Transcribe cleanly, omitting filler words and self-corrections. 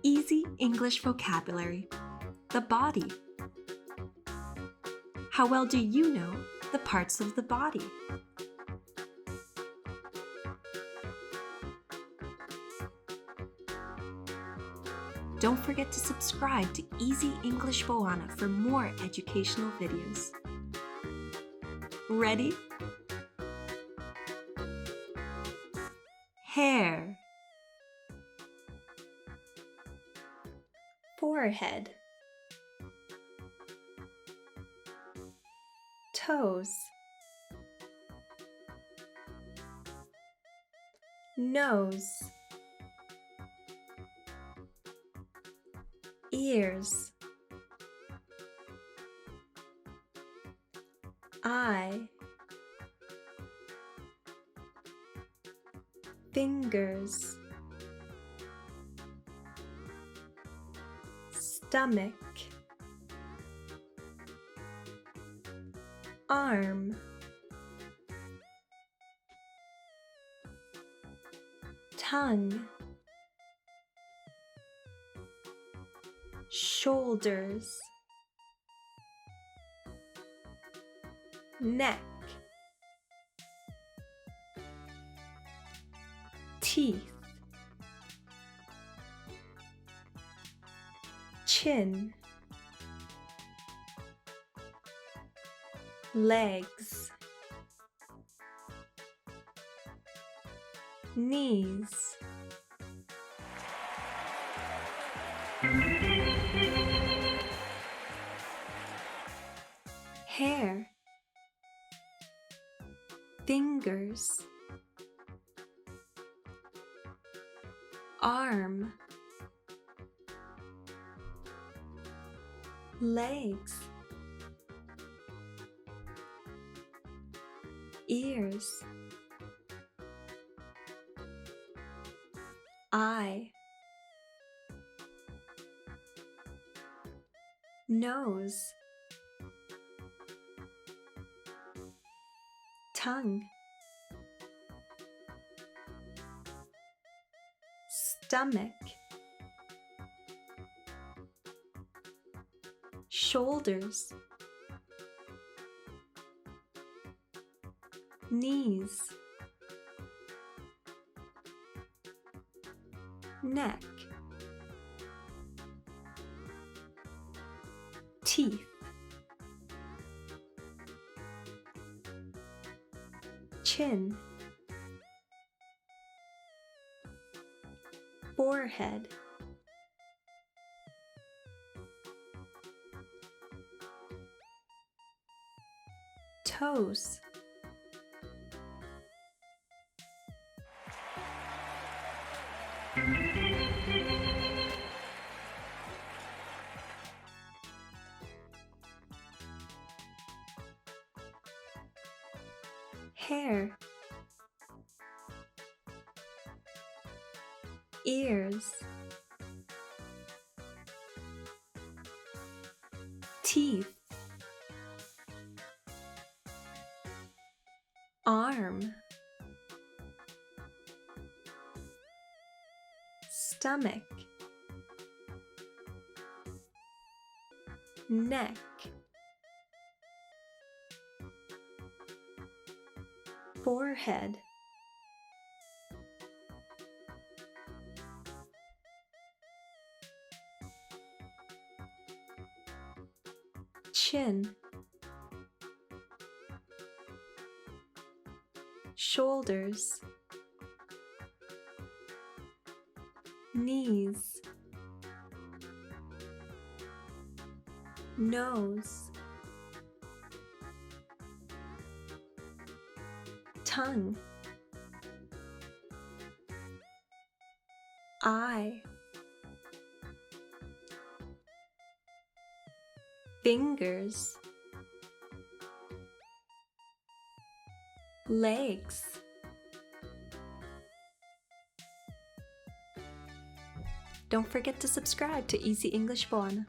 Easy English vocabulary. The body. How well do you know the parts of the body? Don't forget to subscribe to Easy English Boana for more educational videos. Ready? Hair, forehead, toes, nose, ears, eye, fingers, stomach, arm, tongue, shoulders, neck, teeth, chin, legs, knees, hair, fingers, arm, legs, ears, eye, nose, tongue, stomach, shoulders, knees, neck, teeth, chin, forehead, toes, hair, ears, teeth, arm, stomach, neck, forehead, chin, shoulders, knees, nose, tongue, eye, fingers, legs, don't forget to subscribe to Easy English Boana.